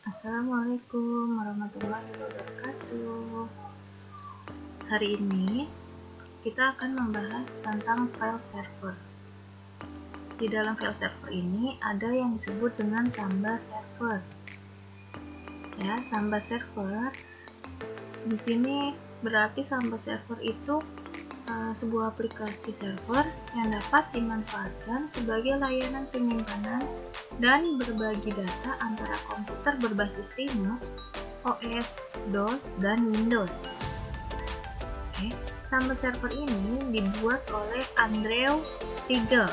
Assalamualaikum warahmatullahi wabarakatuh. Hari ini kita akan membahas tentang file server. Di dalam file server ini ada yang disebut dengan Samba server. Ya, Samba server di sini berarti Samba server itu sebuah aplikasi server yang dapat dimanfaatkan sebagai layanan penyimpanan dan berbagi data antara komputer berbasis Linux, OS, DOS, dan Windows. Oke, Samba server ini dibuat oleh Andrew Figl.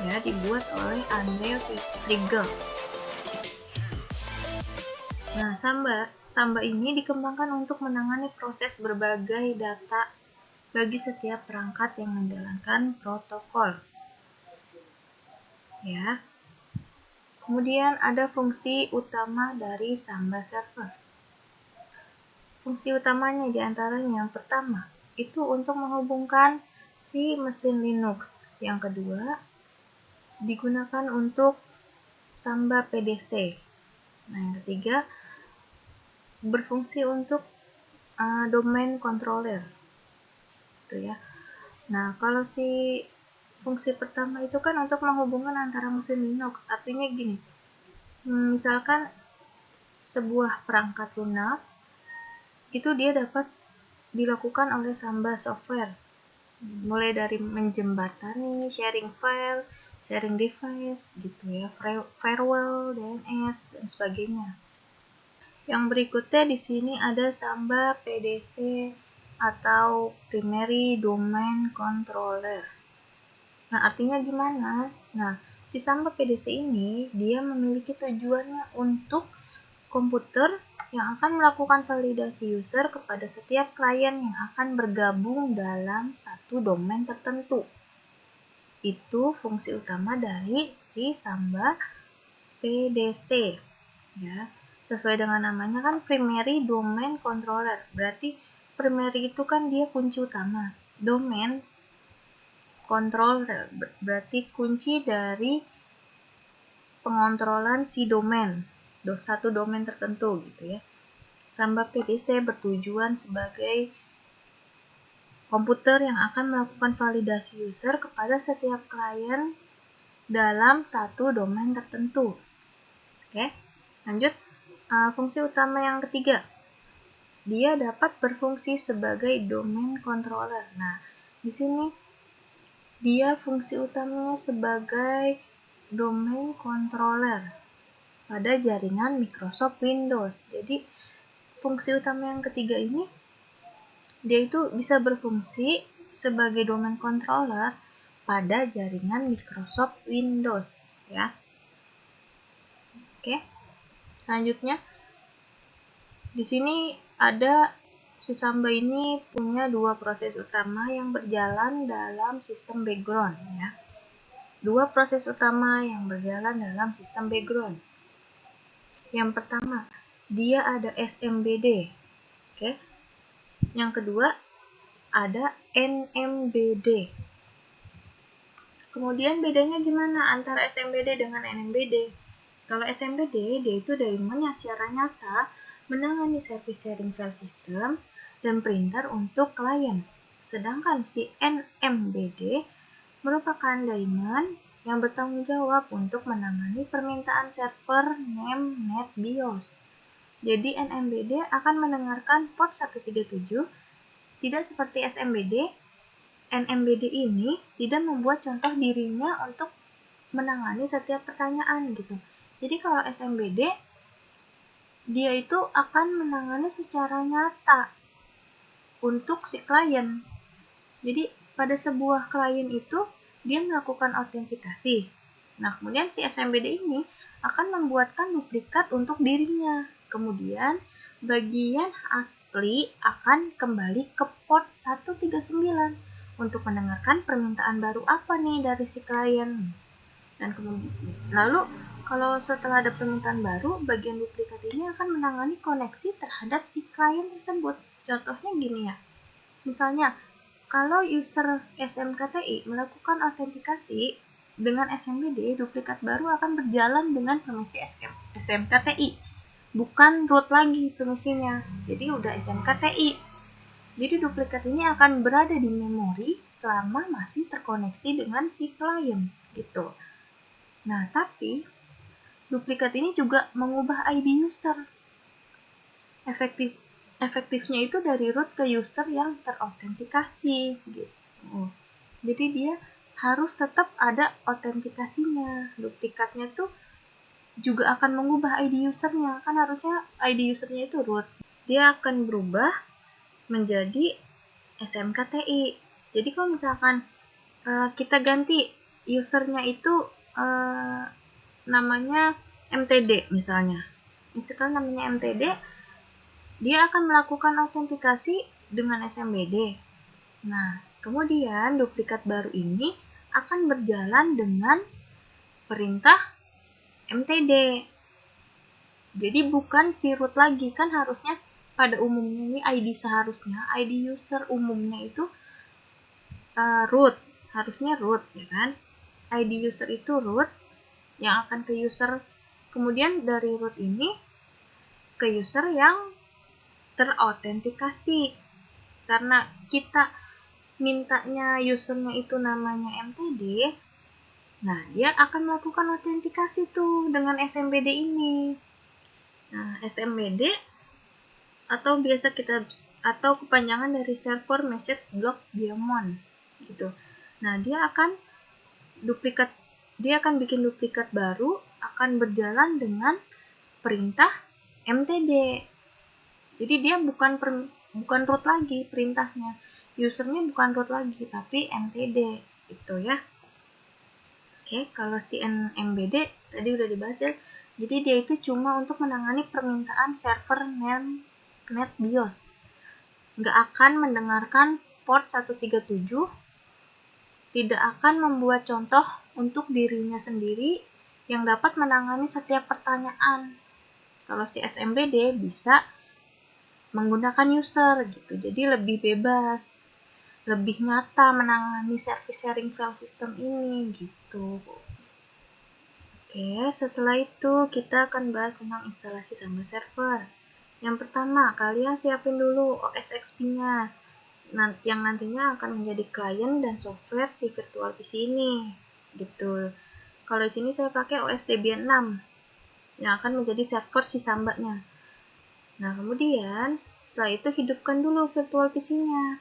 Ya, dibuat oleh Andrew Figl. Nah, Samba ini dikembangkan untuk menangani proses berbagai data bagi setiap perangkat yang menjalankan protokol. Ya. Kemudian ada fungsi utama dari Samba server. Fungsi utamanya diantaranya yang pertama itu untuk menghubungkan si mesin Linux. Yang kedua digunakan untuk Samba PDC. Nah, yang ketiga berfungsi untuk domain controller. Ya. Nah, kalau si fungsi pertama itu kan untuk menghubungkan antara mesin Linux. Artinya gini, misalkan sebuah perangkat lunak itu dia dapat dilakukan oleh Samba software, mulai dari menjembatani, sharing file, sharing device, gitu ya, firewall, DNS, dan sebagainya. Yang berikutnya di sini ada Samba PDC atau Primary Domain Controller. Nah, artinya gimana? Nah, si Samba PDC ini dia memiliki tujuannya untuk komputer yang akan melakukan validasi user kepada setiap klien yang akan bergabung dalam satu domain tertentu. Itu fungsi utama dari si Samba PDC. Ya. Sesuai dengan namanya kan Primary Domain Controller. Berarti primary itu kan dia kunci utama. Domain controller berarti kunci dari pengontrolan si domain. Satu domain tertentu gitu ya. Samba PDC bertujuan sebagai komputer yang akan melakukan validasi user kepada setiap klien dalam satu domain tertentu. Oke, lanjut. Fungsi utama yang ketiga, dia dapat berfungsi sebagai domain controller. Nah, di sini dia fungsi utamanya sebagai domain controller pada jaringan Microsoft Windows. Jadi, fungsi utama yang ketiga ini dia itu bisa berfungsi sebagai domain controller pada jaringan Microsoft Windows, ya. Oke. Selanjutnya di sini ada si Samba ini punya dua proses utama yang berjalan dalam sistem background, ya. Dua proses utama yang berjalan dalam sistem background. Yang pertama, dia ada SMBD. Oke. Yang kedua, ada NMBD. Kemudian bedanya gimana antara SMBD dengan NMBD? Kalau SMBD, dia itu daemon yang secara nyata menangani service sharing file system dan printer untuk klien. Sedangkan si NMBD merupakan daemon yang bertanggung jawab untuk menangani permintaan server name net BIOS. Jadi NMBD akan mendengarkan port 137, tidak seperti SMBD. NMBD ini tidak membuat contoh dirinya untuk menangani setiap pertanyaan gitu. Jadi kalau SMBD dia itu akan menangani secara nyata untuk si klien. Jadi pada sebuah klien itu dia melakukan autentikasi. Nah, kemudian si SMBD ini akan membuatkan duplikat untuk dirinya. Kemudian bagian asli akan kembali ke port 139 untuk mendengarkan permintaan baru apa nih dari si klien. Dan kemudian lalu kalau setelah ada permintaan baru, bagian duplikat ini akan menangani koneksi terhadap si klien tersebut. Contohnya gini ya. Misalnya, kalau user SMKTI melakukan autentikasi dengan SMBD, duplikat baru akan berjalan dengan permisi SMKTI. bukan root lagi permisinya. Jadi udah SMKTI. Jadi duplikat ini akan berada di memori selama masih terkoneksi dengan si klien gitu. Nah, tapi duplikat ini juga mengubah ID user. Efektifnya itu dari root ke user yang terautentikasi gitu. Jadi dia harus tetap ada autentikasinya. Duplikatnya tuh juga akan mengubah ID usernya. Kan harusnya ID usernya itu root. Dia akan berubah menjadi SMKTI. Jadi kalau misalkan kita ganti usernya itu namanya MTD misalnya. Misalkan namanya MTD, dia akan melakukan autentikasi dengan SMBD. Nah, kemudian duplikat baru ini akan berjalan dengan perintah MTD. Jadi bukan si root lagi, kan harusnya pada umumnya ini seharusnya ID user umumnya itu root, harusnya root ya kan. ID user itu root yang akan ke user, kemudian dari root ini ke user yang terautentikasi. Karena kita mintanya usernya itu namanya MTD, nah dia akan melakukan autentikasi tuh dengan SMBD ini. Nah, SMBD atau kepanjangan dari Server Message Block Daemon gitu. Nah, dia akan bikin duplikat baru, akan berjalan dengan perintah MTD. Jadi dia bukan root lagi perintahnya. Usernya bukan root lagi, tapi MTD itu ya. Oke, kalau si MBD tadi udah dibahas ya. Jadi dia itu cuma untuk menangani permintaan server net BIOS. Nggak akan mendengarkan port 137, tidak akan membuat contoh untuk dirinya sendiri yang dapat menangani setiap pertanyaan. Kalau si SMBD bisa menggunakan user gitu, jadi lebih bebas, lebih nyata menangani service sharing file system ini gitu. Oke, setelah itu kita akan bahas tentang instalasi Samba Server. Yang pertama, kalian siapin dulu OS XP-nya yang nantinya akan menjadi klien dan software si virtual PC ini gitu. Kalau di sini saya pakai OS Debian 6 yang akan menjadi server si Samba-nya. Nah, kemudian setelah itu hidupkan dulu virtual PC-nya.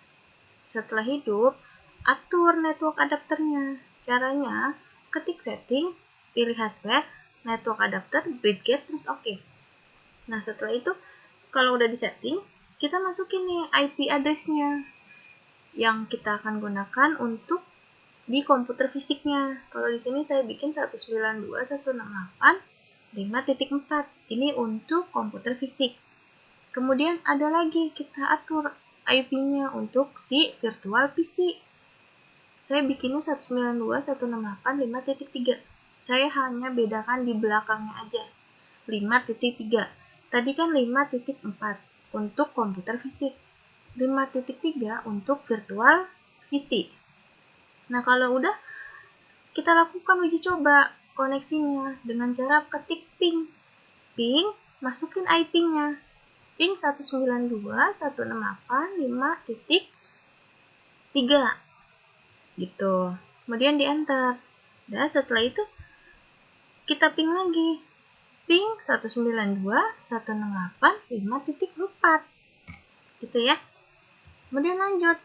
Setelah hidup, atur network adapternya. Caranya, ketik setting, pilih hardware, network adapter, bridgegate, terus oke. Nah, setelah itu, kalau udah disetting, kita masukin nih IP address-nya yang kita akan gunakan untuk di komputer fisiknya. Kalau di sini saya bikin 192.168.5.4. Ini untuk komputer fisik. Kemudian ada lagi kita atur IP-nya untuk si virtual PC. Saya bikinnya 192.168.5.3. Saya hanya bedakan di belakangnya aja. 5.3. Tadi kan 5.4 untuk komputer fisik. 5.3 untuk virtual PC. Nah, kalau udah, kita lakukan uji coba koneksinya dengan cara ketik ping. Ping, masukin IP-nya. Ping 192.168.5.3 gitu. Kemudian di enter. Dan setelah itu kita ping lagi. Ping 192.168.5.4 gitu ya. Kemudian lanjut.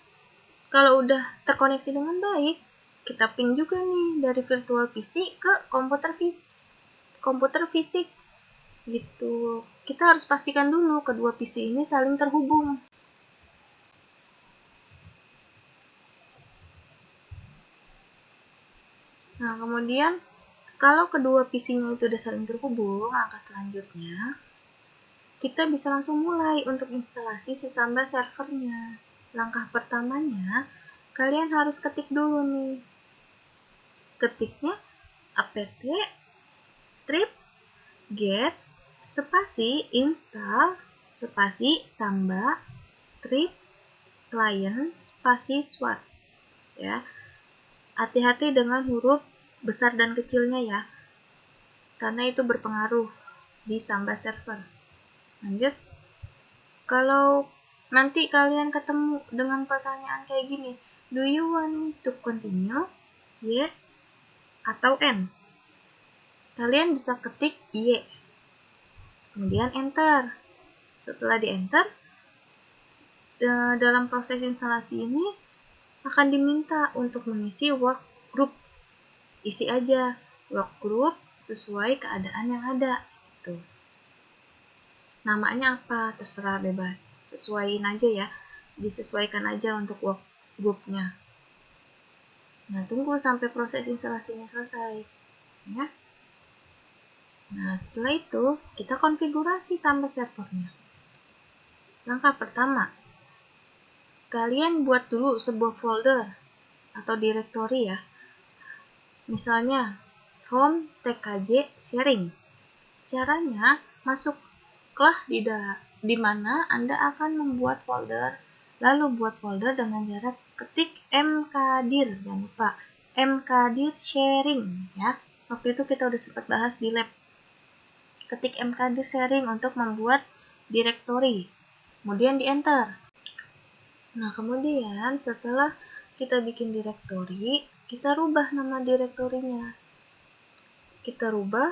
Kalau udah terkoneksi dengan baik, kita ping juga nih dari virtual PC ke komputer fisik gitu. Kita harus pastikan dulu kedua PC ini saling terhubung. Nah, kemudian kalau kedua PC-nya itu udah saling terhubung, langkah selanjutnya kita bisa langsung mulai untuk instalasi si Samba servernya. Langkah pertamanya, kalian harus ketik dulu nih. Ketiknya apt strip get spasi install spasi Samba strip client spasi swat ya. Hati-hati dengan huruf besar dan kecilnya ya, karena itu berpengaruh di Samba server. Lanjut. Kalau nanti kalian ketemu dengan pertanyaan kayak gini, do you want to continue? Y atau N? Kalian bisa ketik Y. Kemudian enter. Setelah di enter, dalam proses instalasi ini akan diminta untuk mengisi work group. Isi aja work group sesuai keadaan yang ada. Tuh. Namanya apa? Terserah, bebas. Sesuaiin aja ya. Disesuaikan aja untuk work groupnya. Nah, tunggu sampai proses instalasinya selesai. Ya. Nah, setelah itu kita konfigurasi Samba servernya. Langkah pertama, kalian buat dulu sebuah folder atau directory ya. Misalnya, home tkj sharing. Caranya, masuklah di mana Anda akan membuat folder, lalu buat folder dengan cara ketik mkdir, jangan lupa, mkdir sharing ya. Waktu itu kita udah sempat bahas di lab. Ketik mkdir sharing untuk membuat directory, kemudian di enter. Nah, kemudian setelah kita bikin directory, kita rubah nama direktorinya. Kita rubah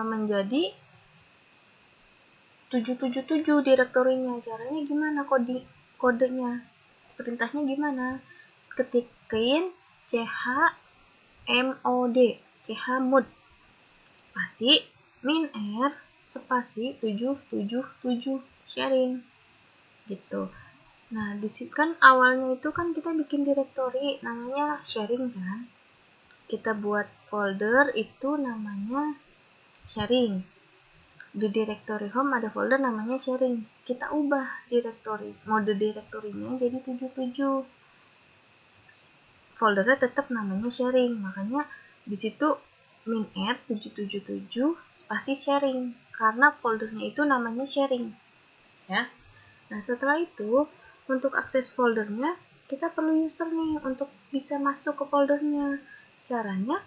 menjadi 777 direktorinya. Caranya gimana? Kodenya, perintahnya gimana? Ketikin chmod, chmod spasi min_r spasi 777 sharing gitu. Nah, di sini kan awalnya itu kan kita bikin direktori namanya sharing kan. Kita buat folder itu namanya sharing. Di directory home ada folder namanya sharing. Kita ubah direktori, mode direktorinya jadi 77. Foldernya tetap namanya sharing. Makanya di situ min_r 777 spasi sharing karena foldernya itu namanya sharing. Ya. Nah, setelah itu untuk akses foldernya kita perlu user nih untuk bisa masuk ke foldernya. Caranya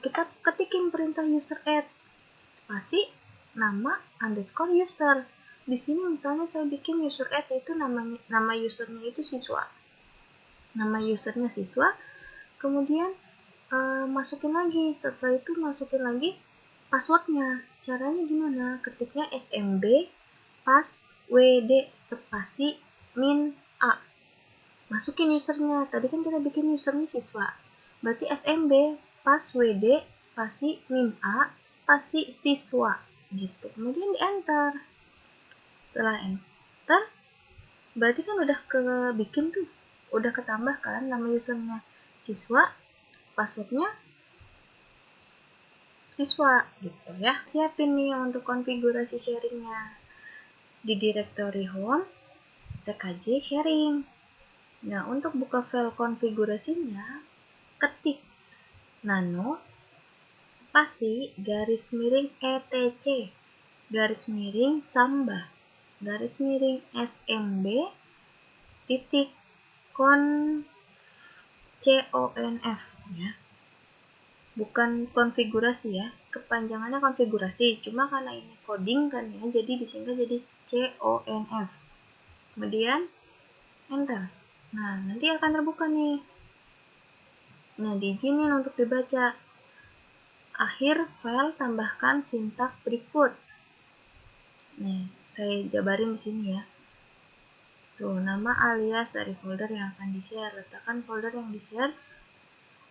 kita ketikin perintah user add spasi nama underscore user. Di sini misalnya saya bikin user add itu nama usernya itu siswa. Nama usernya siswa. Kemudian masukin lagi. Setelah itu masukin lagi passwordnya. Caranya gimana? Ketiknya smb passwd spasi min a. Masukin usernya. Tadi kan kita bikin usernya siswa. Berarti smb passwd spasi min a spasi siswa gitu. Kemudian di enter. Setelah enter, berarti kan udah bikin tuh. Udah ketambah kan nama usernya siswa, passwordnya siswa gitu ya. Siapin nih untuk konfigurasi sharingnya. Di directory home tkj sharing. Nah, untuk buka file konfigurasinya, ketik nano spasi garis miring etc garis miring samba garis miring smb titik conf ya. Bukan konfigurasi ya, kepanjangannya konfigurasi, cuma karena ini coding kan ya, jadi disingkat jadi conf. Kemudian enter. Nah, nanti akan terbuka nih. Nah, diizinin untuk dibaca. Akhir file tambahkan sintak berikut. Nih, saya jabarin di sini ya. Tuh, nama alias dari folder yang akan di-share. Letakkan folder yang di-share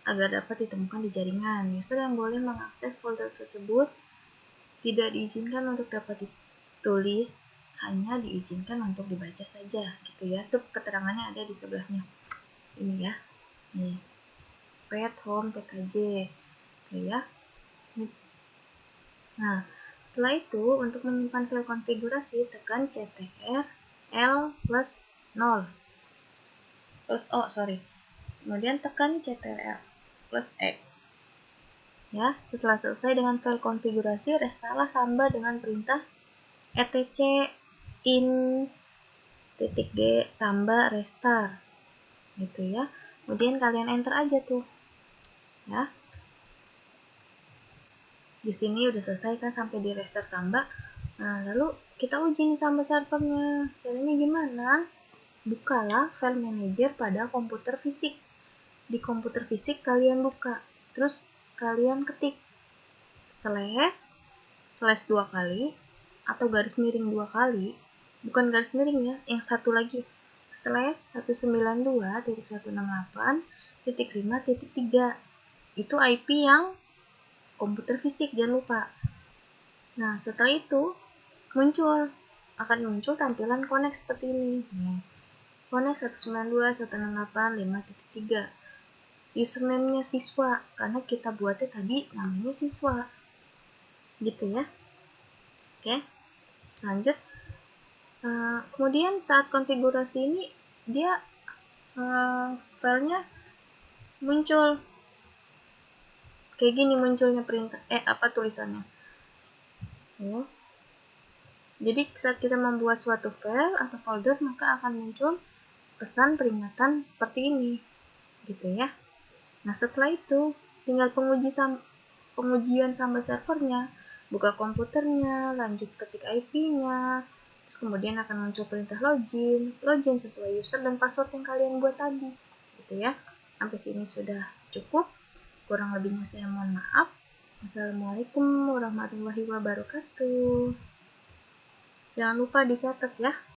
agar dapat ditemukan di jaringan. User yang boleh mengakses folder tersebut tidak diizinkan untuk dapat ditulis, hanya diizinkan untuk dibaca saja, gitu ya. Tuh keterangannya ada di sebelahnya. Ini ya. Nih. Pet home tkj. Tuh ya. Nah, setelah itu untuk menyimpan file konfigurasi tekan ctrl plus 0. Kemudian tekan ctrl plus X. Ya, setelah selesai dengan file konfigurasi, restarlah Samba dengan perintah etc in.d Samba restart. Gitu ya. Kemudian kalian enter aja tuh. Ya. Di sini udah selesai kan sampai di restart Samba. Nah, lalu kita uji nih Samba servernya. Caranya gimana? Bukalah file manager pada komputer fisik. Di komputer fisik kalian buka, terus kalian ketik slash 2 kali atau garis miring 2 kali, bukan garis miring ya, yang satu lagi slash 192.168.5.3. Itu IP yang komputer fisik, jangan lupa. Nah, setelah itu akan muncul tampilan connect seperti ini. Connect 192.168.5.3. Username-nya siswa, karena kita buatnya tadi namanya siswa. Gitu ya. Oke, lanjut. Kemudian saat konfigurasi ini, dia filenya muncul kayak gini, munculnya perintah tulisannya. Jadi saat kita membuat suatu file atau folder, maka akan muncul pesan peringatan seperti ini, gitu ya. Nah, setelah itu tinggal pengujian Samba servernya, buka komputernya, lanjut ketik IP-nya, terus kemudian akan muncul perintah login sesuai user dan password yang kalian buat tadi, gitu ya. Sampai sini sudah cukup. Kurang lebihnya saya mohon maaf. Wassalamualaikum warahmatullahi wabarakatuh. Jangan lupa dicatat ya.